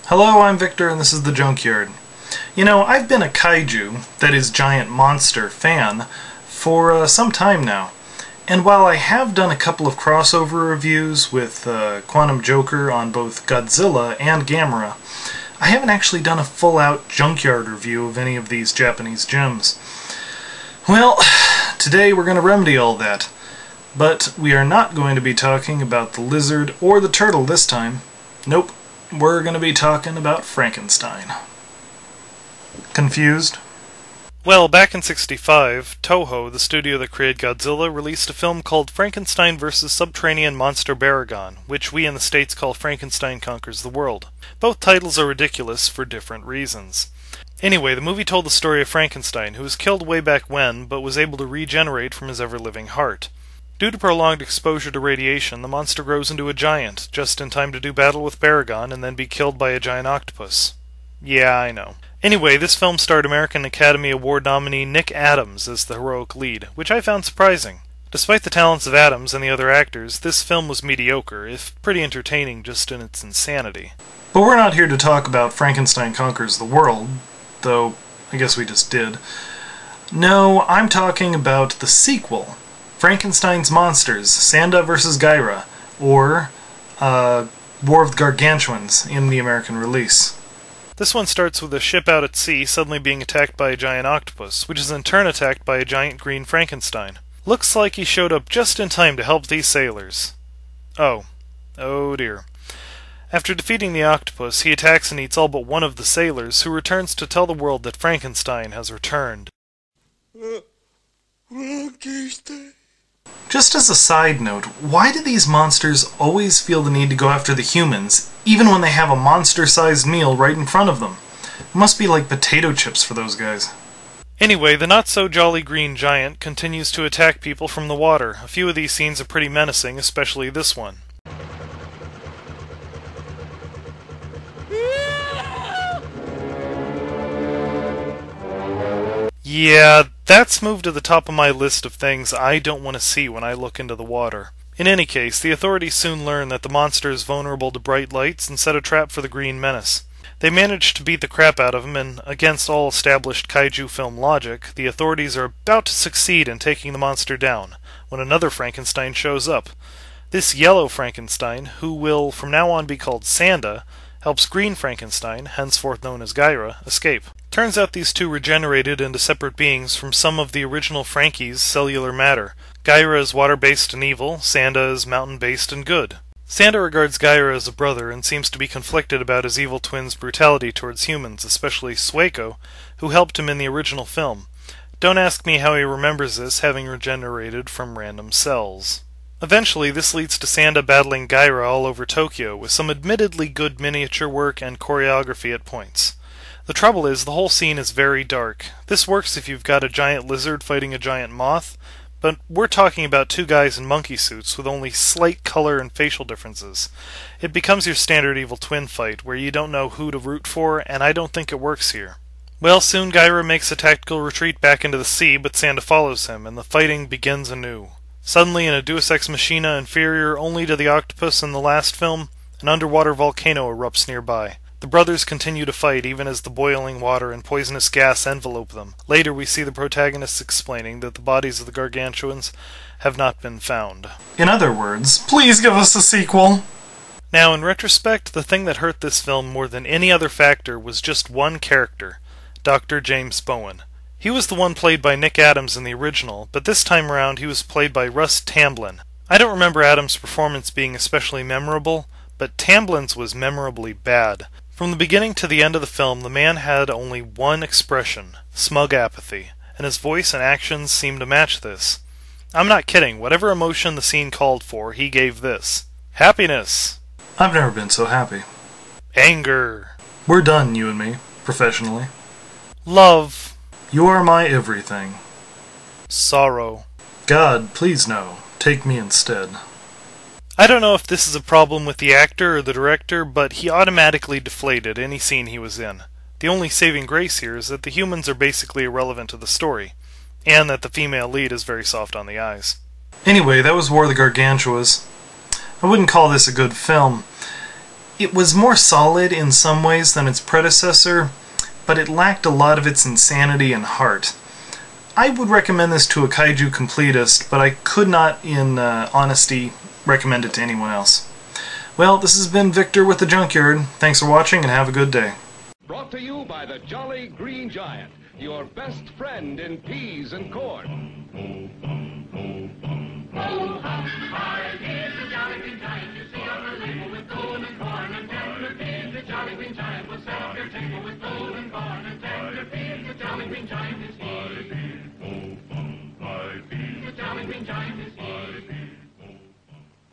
Hello, I'm Victor, and this is The Junkyard. You know, I've been a kaiju, that is giant monster, fan for some time now. And while I have done a couple of crossover reviews with Quantum Joker on both Godzilla and Gamera, I haven't actually done a full-out Junkyard review of any of these Japanese gems. Well, today we're going to remedy all that. But we are not going to be talking about the lizard or the turtle this time. Nope. We're going to be talking about Frankenstein. Confused? Well, back in '65, Toho, the studio that created Godzilla, released a film called Frankenstein vs. Subterranean Monster Baragon, which we in the States call Frankenstein Conquers the World. Both titles are ridiculous for different reasons. Anyway, the movie told the story of Frankenstein, who was killed way back when, but was able to regenerate from his ever-living heart. Due to prolonged exposure to radiation, the monster grows into a giant, just in time to do battle with Baragon and then be killed by a giant octopus. Yeah, I know. Anyway, this film starred American Academy Award nominee Nick Adams as the heroic lead, which I found surprising. Despite the talents of Adams and the other actors, this film was mediocre, if pretty entertaining just in its insanity. But we're not here to talk about Frankenstein Conquers the World, though I guess we just did. No, I'm talking about the sequel, Frankenstein's Monsters, Sanda vs. Gyra, or War of the Gargantuans in the American release. This one starts with a ship out at sea suddenly being attacked by a giant octopus, which is in turn attacked by a giant green Frankenstein. Looks like he showed up just in time to help these sailors. Oh dear. After defeating the octopus, he attacks and eats all but one of the sailors, who returns to tell the world that Frankenstein has returned. Just as a side note, why do these monsters always feel the need to go after the humans, even when they have a monster-sized meal right in front of them? It must be like potato chips for those guys. Anyway, the not-so-jolly green giant continues to attack people from the water. A few of these scenes are pretty menacing, especially this one. Yeah, that's moved to the top of my list of things I don't want to see when I look into the water. In any case, the authorities soon learn that the monster is vulnerable to bright lights and set a trap for the Green Menace. They manage to beat the crap out of him, and against all established kaiju film logic, the authorities are about to succeed in taking the monster down, when another Frankenstein shows up. This yellow Frankenstein, who will from now on be called Sanda, helps Green Frankenstein, henceforth known as Gyra, escape. Turns out these two regenerated into separate beings from some of the original Frankie's cellular matter. Gyra is water-based and evil, Sanda is mountain-based and good. Sanda regards Gyra as a brother and seems to be conflicted about his evil twin's brutality towards humans, especially Sueko, who helped him in the original film. Don't ask me how he remembers this, having regenerated from random cells. Eventually, this leads to Sanda battling Gyra all over Tokyo, with some admittedly good miniature work and choreography at points. The trouble is, the whole scene is very dark. This works if you've got a giant lizard fighting a giant moth, but we're talking about two guys in monkey suits with only slight color and facial differences. It becomes your standard evil twin fight, where you don't know who to root for, and I don't think it works here. Well, soon Gyra makes a tactical retreat back into the sea, but Sanda follows him, and the fighting begins anew. Suddenly, in a Deus Ex Machina inferior only to the octopus in the last film, an underwater volcano erupts nearby. The brothers continue to fight even as the boiling water and poisonous gas envelope them. Later we see the protagonists explaining that the bodies of the Gargantuans have not been found. In other words, please give us a sequel! Now, in retrospect, the thing that hurt this film more than any other factor was just one character, Dr. James Bowen. He was the one played by Nick Adams in the original, but this time around he was played by Russ Tamblyn. I don't remember Adams' performance being especially memorable, but Tamblin's was memorably bad. From the beginning to the end of the film, the man had only one expression, smug apathy, and his voice and actions seemed to match this. I'm not kidding, whatever emotion the scene called for, he gave this. Happiness! I've never been so happy. Anger! We're done, you and me, professionally. Love! You are my everything. Sorrow. God, please no. Take me instead. I don't know if this is a problem with the actor or the director, but he automatically deflated any scene he was in. The only saving grace here is that the humans are basically irrelevant to the story, and that the female lead is very soft on the eyes. Anyway, that was War of the Gargantuas. I wouldn't call this a good film. It was more solid in some ways than its predecessor, but it lacked a lot of its insanity and heart. I would recommend this to a kaiju completist, but I could not, in honesty, recommend it to anyone else. Well, this has been Victor with the Junkyard. Thanks for watching and have a good day. Brought to you by the Jolly Green Giant, your best friend in peas and corn. Oh, hi, here's the Jolly Green Giant. You see on the label with golden corn and tender peas. The Jolly Green Giant will set up your table with golden corn and tender peas. The Jolly Green Giant is here. The Jolly Green Giant is here.